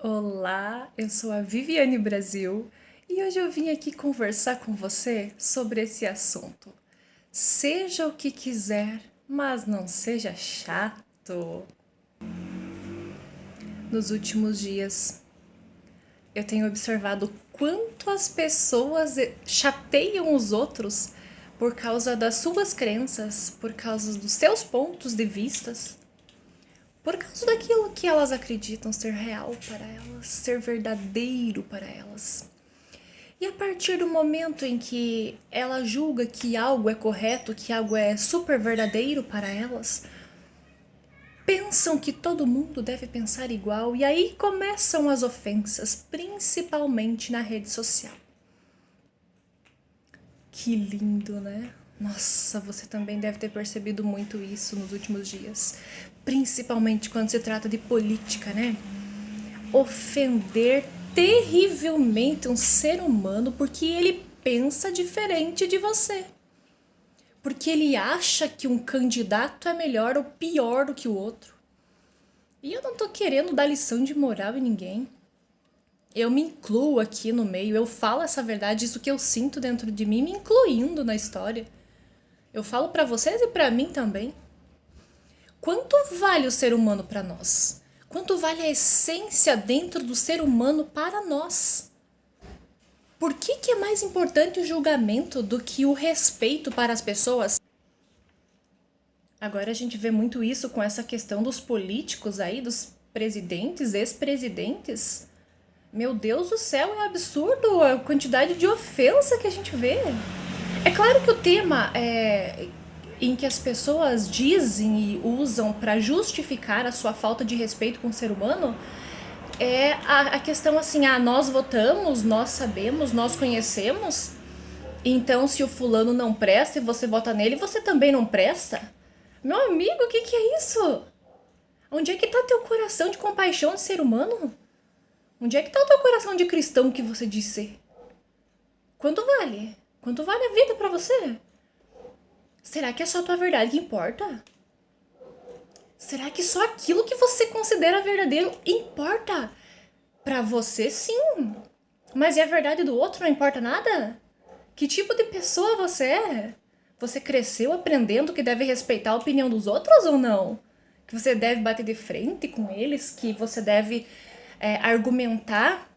Olá, eu sou a Viviane Brasil e hoje eu vim aqui conversar com você sobre esse assunto. Seja o que quiser, mas não seja chato. Nos últimos dias, eu tenho observado quanto as pessoas chateiam os outros por causa das suas crenças, por causa dos seus pontos de vistas, por causa daquilo que elas acreditam ser real para elas, ser verdadeiro para elas. E a partir do momento em que ela julga que algo é correto, que algo é super verdadeiro para elas, pensam que todo mundo deve pensar igual e aí começam as ofensas, principalmente na rede social. Que lindo, né? Nossa, você também deve ter percebido muito isso nos últimos dias, principalmente quando se trata de política, né? Ofender terrivelmente um ser humano porque ele pensa diferente de você. Porque ele acha que um candidato é melhor ou pior do que o outro. E eu não tô querendo dar lição de moral em ninguém. Eu me incluo aqui no meio, eu falo essa verdade, isso que eu sinto dentro de mim, me incluindo na história. Eu falo pra vocês e pra mim também. Quanto vale o ser humano pra nós? Quanto vale a essência dentro do ser humano para nós? Por que é mais importante o julgamento do que o respeito para as pessoas? Agora a gente vê muito isso com essa questão dos políticos aí, dos presidentes, ex-presidentes. Meu Deus do céu, é absurdo a quantidade de ofensa que a gente vê. É claro que o tema em que as pessoas dizem e usam para justificar a sua falta de respeito com o ser humano é a questão assim, nós votamos, nós sabemos, nós conhecemos, então se o fulano não presta e você vota nele, você também não presta? Meu amigo, o que é isso? Onde é que tá teu coração de compaixão de ser humano? Onde é que tá o teu coração de cristão que você diz ser? Quanto vale? Quanto vale a vida pra você? Será que é só a tua verdade que importa? Será que só aquilo que você considera verdadeiro importa? Pra você, sim. Mas e a verdade do outro não importa nada? Que tipo de pessoa você é? Você cresceu aprendendo que deve respeitar a opinião dos outros ou não? Que você deve bater de frente com eles? Que você deve argumentar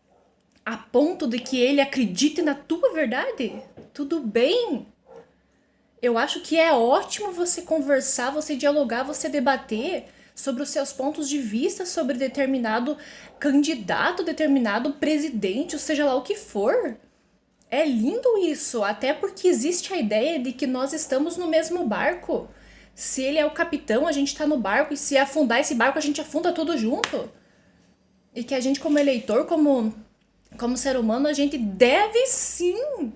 a ponto de que ele acredite na tua verdade? Tudo bem. Eu acho que é ótimo você conversar, você dialogar, você debater sobre os seus pontos de vista sobre determinado candidato, determinado presidente, ou seja lá o que for. É lindo isso, até porque existe a ideia de que nós estamos no mesmo barco. Se ele é o capitão, a gente tá no barco, e se afundar esse barco, a gente afunda tudo junto. E que a gente, como eleitor, como ser humano, a gente deve sim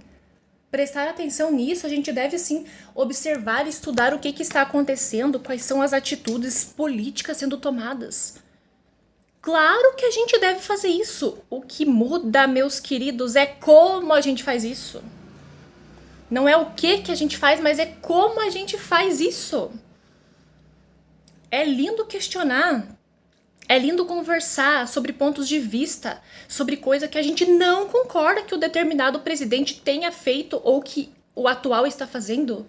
prestar atenção nisso, a gente deve sim observar e estudar o que está acontecendo, quais são as atitudes políticas sendo tomadas. Claro que a gente deve fazer isso. O que muda, meus queridos, é como a gente faz isso. Não é o que a gente faz, mas é como a gente faz isso. É lindo questionar. É lindo conversar sobre pontos de vista, sobre coisa que a gente não concorda que o determinado presidente tenha feito ou que o atual está fazendo.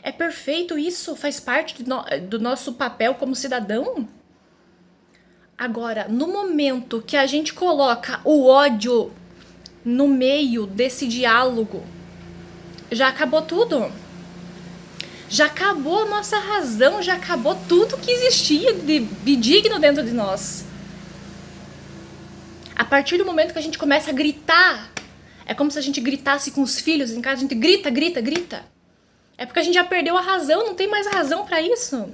É perfeito isso, faz parte do nosso papel como cidadão. Agora, no momento que a gente coloca o ódio no meio desse diálogo, já acabou tudo. Já acabou a nossa razão, já acabou tudo que existia de digno dentro de nós. A partir do momento que a gente começa a gritar, é como se a gente gritasse com os filhos em casa, a gente grita, grita, grita. É porque a gente já perdeu a razão, não tem mais razão pra isso.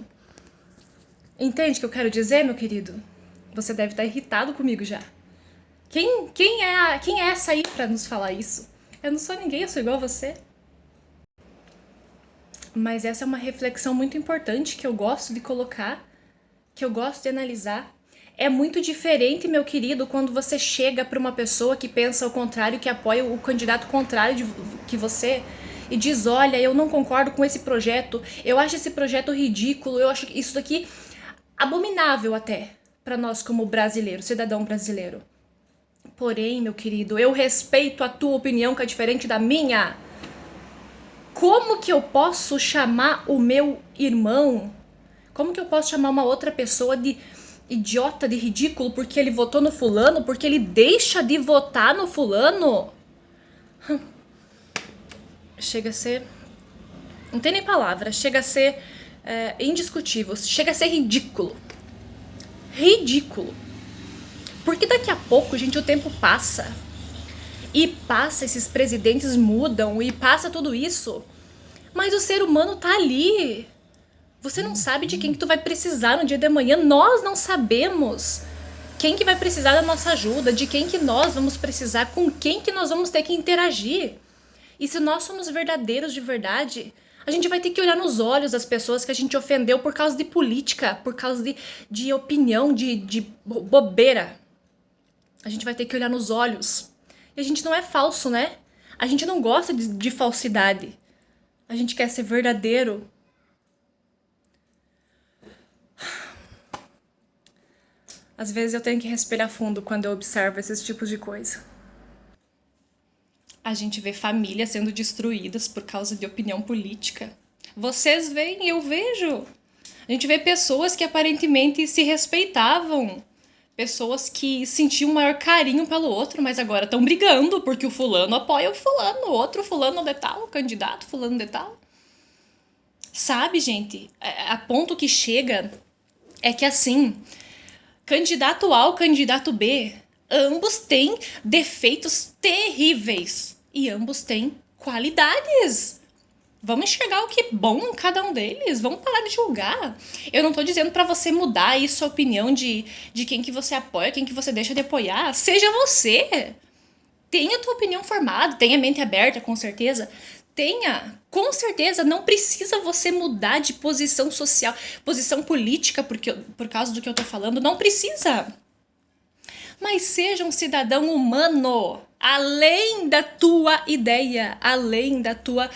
Entende o que eu quero dizer, meu querido? Você deve estar irritado comigo já. Quem é essa aí pra nos falar isso? Eu não sou ninguém, eu sou igual a você. Mas essa é uma reflexão muito importante que eu gosto de colocar, que eu gosto de analisar. É muito diferente, meu querido, quando você chega para uma pessoa que pensa o contrário, que apoia o candidato contrário que você e diz, olha, eu não concordo com esse projeto, eu acho esse projeto ridículo, eu acho isso daqui abominável até para nós como brasileiro, cidadão brasileiro. Porém, meu querido, eu respeito a tua opinião que é diferente da minha. Como que eu posso chamar o meu irmão? Como que eu posso chamar uma outra pessoa de idiota, de ridículo, porque ele votou no fulano, porque ele deixa de votar no fulano? Chega a ser... Não tem nem palavra. Chega a ser indiscutível. Chega a ser ridículo. Ridículo. Porque daqui a pouco, gente, o tempo passa. E passa, esses presidentes mudam, e passa tudo isso. Mas o ser humano tá ali. Você não sabe de quem que tu vai precisar no dia de amanhã. Nós não sabemos quem que vai precisar da nossa ajuda, de quem que nós vamos precisar, com quem que nós vamos ter que interagir. E se nós somos verdadeiros de verdade, a gente vai ter que olhar nos olhos das pessoas que a gente ofendeu por causa de política, por causa de opinião, de bobeira. A gente vai ter que olhar nos olhos. E a gente não é falso, né? A gente não gosta de falsidade. A gente quer ser verdadeiro. Às vezes eu tenho que respirar fundo quando eu observo esses tipos de coisa. A gente vê famílias sendo destruídas por causa de opinião política. Vocês veem, eu vejo. A gente vê pessoas que aparentemente se respeitavam. Pessoas que sentiam um maior carinho pelo outro, mas agora estão brigando porque o fulano apoia o fulano, o outro fulano de tal, o candidato fulano de tal. Sabe, gente? A ponto que chega é que assim, candidato A ou candidato B, ambos têm defeitos terríveis e ambos têm qualidades. Vamos enxergar o que é bom em cada um deles. Vamos parar de julgar. Eu não tô dizendo pra você mudar aí sua opinião de quem que você apoia, quem que você deixa de apoiar. Seja você. Tenha a tua opinião formada, tenha a mente aberta, com certeza. Tenha, com certeza, não precisa você mudar de posição social, posição política por causa do que eu tô falando. Não precisa. Mas seja um cidadão humano, além da tua ideia, além da tua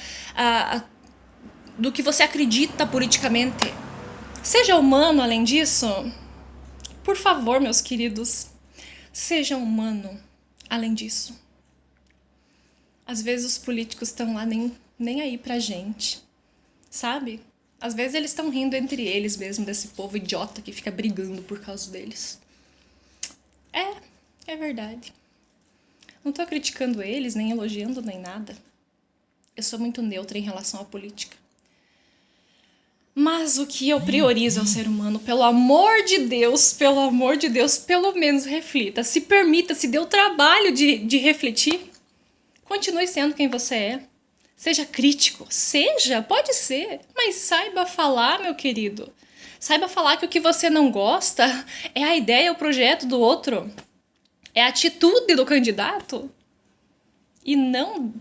do que você acredita politicamente. Seja humano além disso. Por favor, meus queridos, seja humano além disso. Às vezes os políticos estão lá nem aí pra gente, sabe? Às vezes eles estão rindo entre eles mesmo, desse povo idiota que fica brigando por causa deles. É verdade. Não tô criticando eles, nem elogiando, nem nada. Eu sou muito neutra em relação à política. Mas o que eu priorizo é o ser humano. Pelo amor de Deus, pelo menos reflita. Se permita, se dê o trabalho de refletir. Continue sendo quem você é. Seja crítico. Pode ser. Mas saiba falar, meu querido. Saiba falar que o que você não gosta é a ideia, o projeto do outro. É a atitude do candidato. E não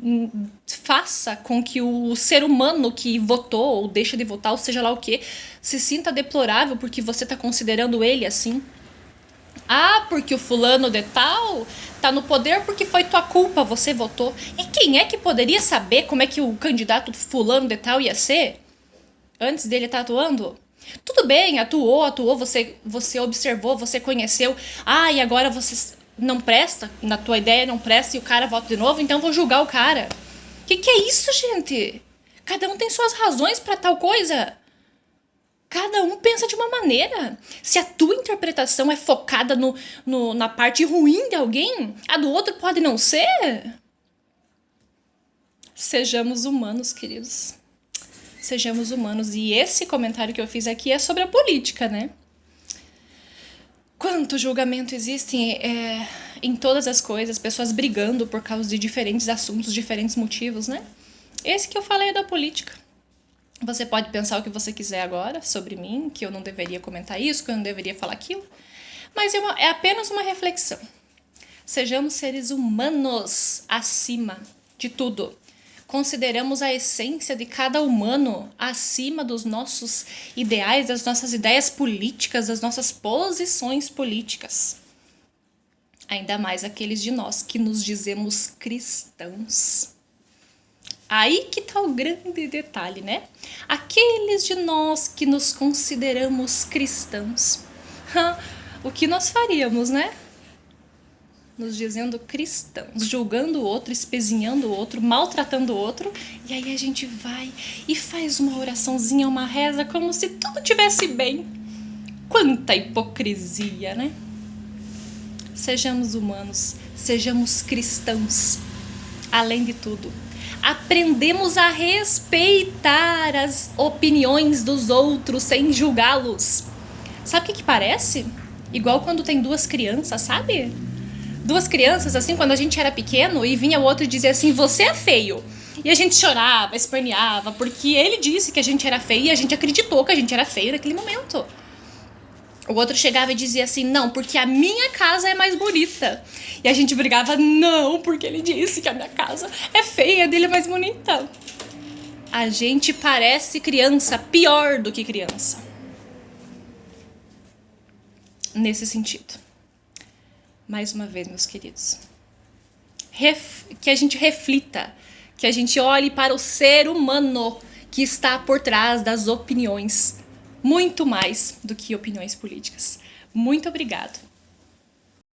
faça com que o ser humano que votou ou deixa de votar, ou seja lá o que, se sinta deplorável porque você está considerando ele assim. Ah, porque o fulano de tal tá no poder porque foi tua culpa, você votou. E quem é que poderia saber como é que o candidato fulano de tal ia ser antes dele estar atuando? Tudo bem, atuou, você observou, você conheceu. Ah, e agora você não presta, na tua ideia não presta e o cara vota de novo, então eu vou julgar o cara. Que é isso, gente? Cada um tem suas razões pra tal coisa. Cada um pensa de uma maneira. Se a tua interpretação é focada na parte ruim de alguém, a do outro pode não ser. Sejamos humanos, queridos. Sejamos humanos. E esse comentário que eu fiz aqui é sobre a política, né? Quanto julgamento existe em todas as coisas, pessoas brigando por causa de diferentes assuntos, diferentes motivos, né? Esse que eu falei é da política. Você pode pensar o que você quiser agora sobre mim, que eu não deveria comentar isso, que eu não deveria falar aquilo, mas é apenas uma reflexão. Sejamos seres humanos acima de tudo. Consideramos a essência de cada humano acima dos nossos ideais, das nossas ideias políticas, das nossas posições políticas. Ainda mais aqueles de nós que nos dizemos cristãos. Aí que tá o grande detalhe, né? Aqueles de nós que nos consideramos cristãos. O que nós faríamos, né? nos dizendo cristãos, julgando o outro, espezinhando o outro, maltratando o outro, e aí a gente vai e faz uma oraçãozinha, uma reza, como se tudo tivesse bem. Quanta hipocrisia, né? Sejamos humanos, sejamos cristãos, além de tudo. Aprendemos a respeitar as opiniões dos outros sem julgá-los. Sabe o que parece? Igual quando tem duas crianças, sabe? Duas crianças, assim, quando a gente era pequeno e vinha o outro e dizia assim, você é feio. E a gente chorava, esperneava, porque ele disse que a gente era feio e a gente acreditou que a gente era feio naquele momento. O outro chegava e dizia assim, não, porque a minha casa é mais bonita. E a gente brigava, não, porque ele disse que a minha casa é feia, a dele é mais bonita. A gente parece criança, pior do que criança. Nesse sentido. Mais uma vez, meus queridos. Que a gente reflita, que a gente olhe para o ser humano que está por trás das opiniões. Muito mais do que opiniões políticas. Muito obrigado.